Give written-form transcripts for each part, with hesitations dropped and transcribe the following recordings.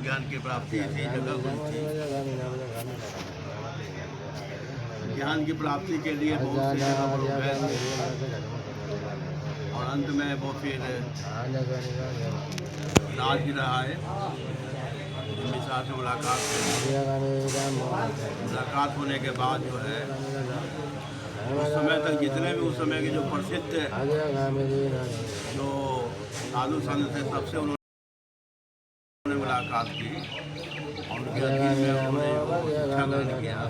ज्ञान की प्राप्ति इसी जगह हुई थी। ज्ञान की प्राप्ति के लिए बहुत से जगह पर गए थे और अंत में वो फिर राजगिरा आए। मिश्रा से मुलाकात होने के बाद जो है उस समय तक जितने भी उस समय के जो प्रसिद्ध जो साधु संत थे सबसे उन्होंने मुलाकात की और उनके अधीन में उन्होंने शिक्षा ग्रहण किया।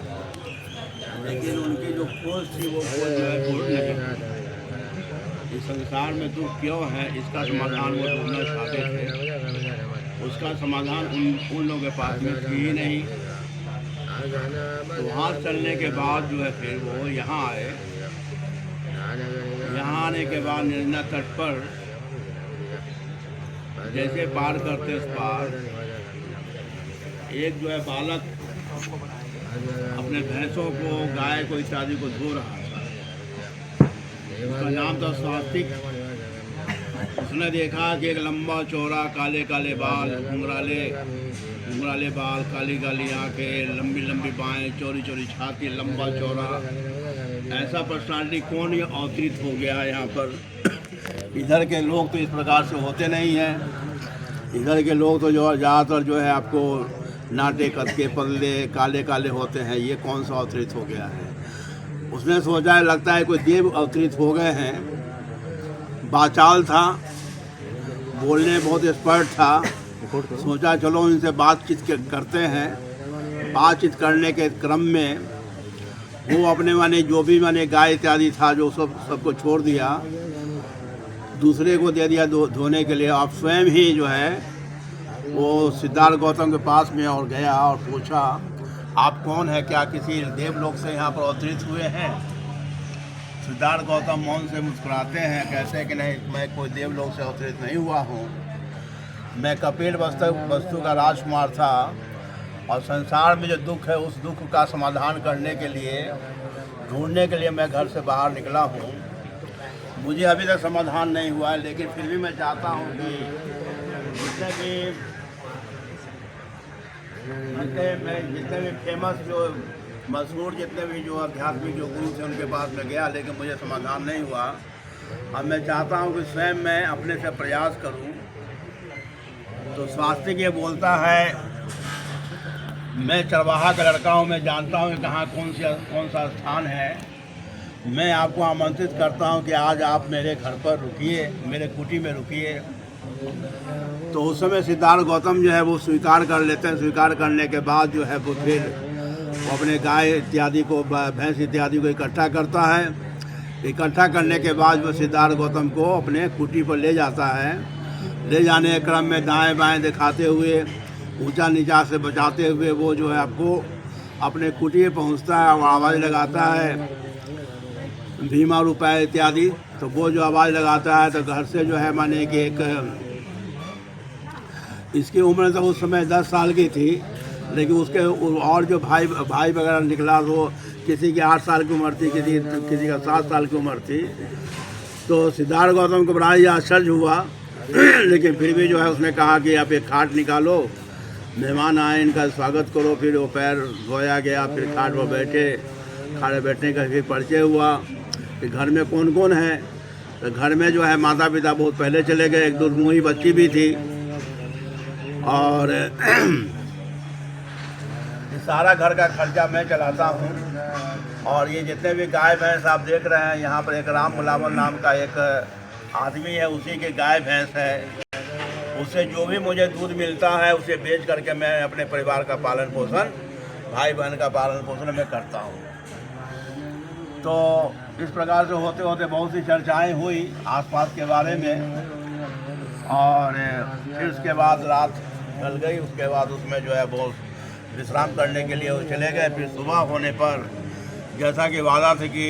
लेकिन उनकी जो खोज थी वो खोज जो है पूर्ण नहीं। इस संसार में दुख क्यों है इसका समाधान वो ढूंढना चाहते थे, उसका समाधान उन लोगों के पास में थी ही नहीं। तो वहाँ चलने के बाद जो है फिर वो यहाँ आए। यहाँ आने के बाद निर्जना तट पर जैसे पार करते उस पार एक जो है बालक अपने भैंसों को गाय को इत्यादि को धो रहा था। उसका नाम था स्वास्तिक। उसने देखा कि एक लंबा चौड़ा काले काले बाल, घुंघराले बाल, काली काली आंखें, लंबी लंबी बाहें, चौड़ी चौड़ी छाती, लंबा चौड़ा, ऐसा पर्सनालिटी कौन ये अवतरित हो गया है यहाँ पर। इधर के लोग तो इस प्रकार से होते नहीं हैं। इधर के लोग तो जो ज़्यादातर जो है आपको नाटे कद के पतले काले काले होते हैं। ये कौन सा अवतरित हो गया है। उसने सोचा लगता है कोई देव अवतरित हो गए हैं। बाचाल था, बोलने में बहुत एक्सपर्ट था। सोचा चलो इनसे बातचीत करते हैं। बातचीत करने के क्रम में वो अपने माने जो भी माने गाय इत्यादि था जो सबको छोड़ दिया, दूसरे को दे दिया धोने के लिए। आप स्वयं ही जो है वो सिद्धार्थ गौतम के पास में और गया और पूछा आप कौन है, क्या किसी देवलोक से यहाँ पर अवतरित हुए हैं। सिद्धार्थ गौतम मौन से मुस्कुराते हैं, कहते हैं कि नहीं, मैं कोई देवलोक से अवतरित नहीं हुआ हूँ। मैं कपिल वस्तु का राजकुमार था और संसार में जो दुख है उस दुख का समाधान करने के लिए, ढूंढने के लिए मैं घर से बाहर निकला हूँ। मुझे अभी तक समाधान नहीं हुआ है, लेकिन फिर भी मैं चाहता हूँ कि जितने भी फेमस जो मशहूर जितने भी जो आध्यात्मिक जो गुरु थे उनके पास में गया, लेकिन मुझे समाधान नहीं हुआ। अब मैं चाहता हूँ कि स्वयं मैं अपने से प्रयास करूँ। तो स्वास्तिक ये बोलता है मैं चरवाहा का लड़का हूँ, मैं जानता हूँ कि कहाँ कौन सा स्थान है। मैं आपको आमंत्रित करता हूँ कि आज आप मेरे घर पर रुकिए, मेरे कुटी में रुकिए। तो उस समय सिद्धार्थ गौतम जो है वो स्वीकार कर लेते हैं। स्वीकार करने के बाद जो है वो फिर अपने गाय इत्यादि को, भैंस इत्यादि को इकट्ठा करता है। इकट्ठा करने के बाद वो सिद्धार्थ गौतम को अपने कुटी पर ले जाता है। ले जाने के क्रम में दाएं बाएं दिखाते हुए, ऊंचा नीचा से बचाते हुए वो जो है आपको अपने कुटी में पहुंचता है और आवाज़ लगाता है भीमा रुपए इत्यादि। तो वो जो आवाज़ लगाता है तो घर से जो है माने कि एक इसकी उम्र तो उस समय 10 साल की थी, लेकिन उसके और जो भाई वगैरह निकला तो किसी की 8 साल की उम्र थी, किसी का 7 साल की उम्र थी। तो सिद्धार्थ गौतम को बड़ा ही आश्चर्य हुआ, लेकिन फिर भी जो है उसने कहा कि आप एक खाट निकालो, मेहमान आए इनका स्वागत करो। फिर वो पैर धोया गया, फिर खाट पर बैठे। खाट बैठने का फिर परिचय हुआ कि घर में कौन कौन है। तो घर में जो है माता पिता बहुत पहले चले गए, एक दुर्मुही बच्ची भी थी। और सारा घर का खर्चा मैं चलाता हूँ। और ये जितने भी गाय भैंस आप देख रहे हैं, यहाँ पर एक राम मुलावल नाम का एक आदमी है, उसी के गाय भैंस है। उससे जो भी मुझे दूध मिलता है उसे बेच करके मैं अपने परिवार का पालन पोषण, भाई बहन का पालन पोषण मैं करता हूँ। तो इस प्रकार से होते होते बहुत सी चर्चाएँ हुई आसपास के बारे में। और फिर उसके बाद रात ढल गई। उसके बाद उसमें जो है बहुत विश्राम करने के लिए वो चले गए। फिर सुबह होने पर जैसा कि वादा था कि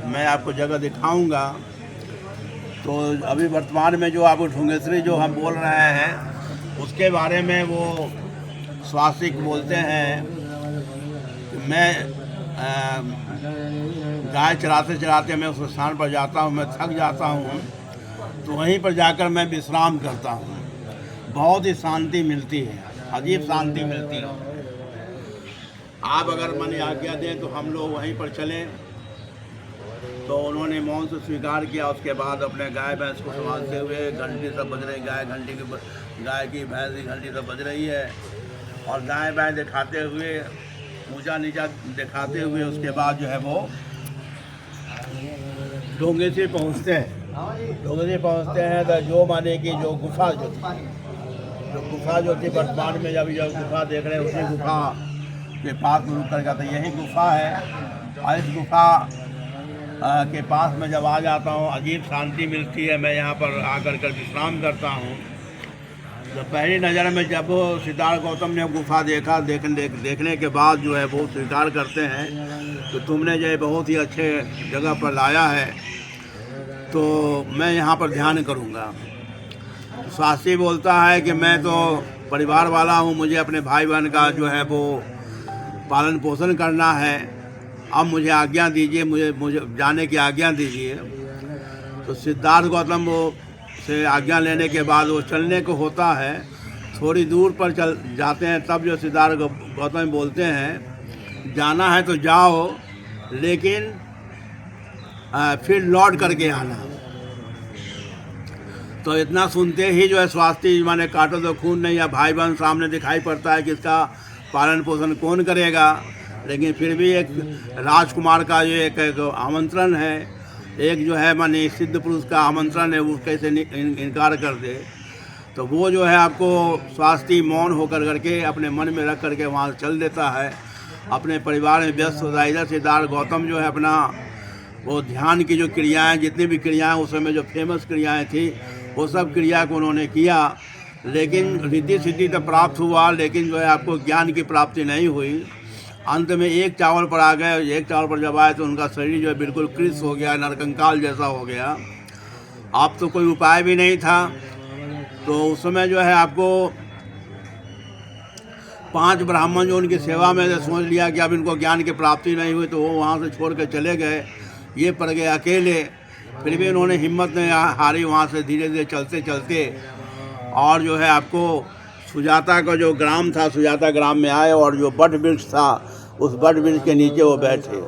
मैं आपको जगह दिखाऊंगा, तो अभी वर्तमान में जो आपको ढूंगेश्वरी जो हम बोल रहे हैं उसके बारे में वो स्वास्तिक बोलते हैं कि मैं गाय चराते चराते मैं उस स्थान पर जाता हूँ, मैं थक जाता हूँ, तो वहीं पर जाकर मैं विश्राम करता हूँ। बहुत ही शांति मिलती है। अजीब शांति मिलती है। आप अगर मन आज्ञा दें तो हम लोग वहीं पर चलें। तो उन्होंने मौन से स्वीकार किया। उसके बाद अपने गाय भैंस को संभालते हुए, घंटी सब बज रही, गाय की भैंस की घंटी सब बज रही है, और गाय भैंस दिखाते हुए, ऊंचा नीचा दिखाते हुए उसके बाद जो है वो डोंगे से पहुँचते हैं। डोंगे से पहुँचते हैं तो जो माने कि जो गुफा जो थी वर्तमान में जब गुफा देख रहे हैं, उसी गुफा के पास में रुक कर गया। तो यही गुफा है, और इस गुफा के पास में जब आ जाता हूँ अजीब शांति मिलती है। मैं यहाँ पर आकर कर विश्राम करता हूँ। तो पहली नज़र में जब सिद्धार्थ गौतम ने गुफा देखने के बाद जो है वो स्वीकार करते हैं तो तुमने जो है बहुत ही अच्छे जगह पर लाया है, तो मैं यहाँ पर ध्यान करूँगा। शास्त्री बोलता है कि मैं तो परिवार वाला हूँ, मुझे अपने भाई बहन का जो है वो पालन पोषण करना है, अब मुझे आज्ञा दीजिए, मुझे जाने की आज्ञा दीजिए। तो सिद्धार्थ गौतम वो से आज्ञा लेने के बाद वो चलने को होता है, थोड़ी दूर पर चल जाते हैं। तब जो सिद्धार्थ गौतम बोलते हैं जाना है तो जाओ, लेकिन फिर लौट करके आना। तो इतना सुनते ही जो है स्वास्थ्य माने काटो तो खून नहीं, या भाई बहन सामने दिखाई पड़ता है कि इसका पालन पोषण कौन करेगा। लेकिन फिर भी एक राजकुमार का जो एक आमंत्रण है, एक जो है माने सिद्ध पुरुष का आमंत्रण है, वो कैसे इनकार कर दे। तो वो जो है आपको स्वास्थ्य मौन होकर करके अपने मन में रख करके वहाँ चल देता है, अपने परिवार में व्यस्त होता है। इधर सिद्धार्थ गौतम जो है अपना वो ध्यान की जो क्रियाएं, जितनी भी क्रियाएं उस समय जो फेमस क्रियाएं थी, वो सब क्रिया को उन्होंने किया। लेकिन रिद्धि सिद्धि तो प्राप्त हुआ, लेकिन जो है आपको ज्ञान की प्राप्ति नहीं हुई। अंत में एक चावल पर आ गए। एक चावल पर जब आए तो उनका शरीर जो है बिल्कुल कृश हो गया, नरकंकाल जैसा हो गया। अब तो कोई उपाय भी नहीं था। तो उस समय जो है आपको 5 ब्राह्मण जो उनकी सेवा में सोच लिया कि अब इनको ज्ञान की प्राप्ति नहीं हुई, तो वो वहाँ से छोड़ के चले गए। ये पड़ गए अकेले। फिर भी उन्होंने हिम्मत नहीं हारी, वहाँ से धीरे धीरे चलते चलते और जो है आपको सुजाता का जो ग्राम था, सुजाता ग्राम में आए, और जो बट वृक्ष था उस बट वृक्ष के नीचे वो बैठे।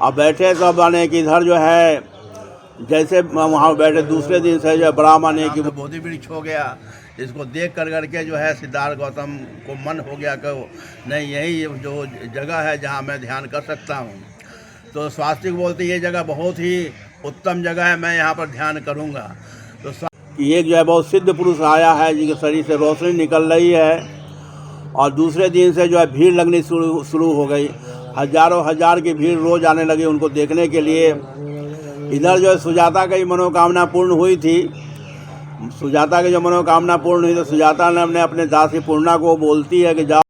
अब बैठे तो माने कि इधर जो है जैसे वहाँ बैठे, दूसरे दिन से जो है बड़ा माने कि बोधि वृक्ष हो गया। इसको देख कर करके जो है सिद्धार्थ गौतम को मन हो गया कि नहीं, यही जो जगह है जहाँ मैं ध्यान कर सकता हूँ। तो स्वास्तिक बोलते ये जगह बहुत ही उत्तम जगह है, मैं यहाँ पर ध्यान करूँगा। तो एक जो है बहुत सिद्ध पुरुष आया है जिसके शरीर से रोशनी निकल रही है, और दूसरे दिन से जो है भीड़ लगनी शुरू हो गई। हजारों हजार की भीड़ रोज आने लगी उनको देखने के लिए। इधर जो है सुजाता की मनोकामना पूर्ण हुई थी। सुजाता की जो मनोकामना पूर्ण हुई तो सुजाता ने अपने दासी पूर्णा को बोलती है कि जाओ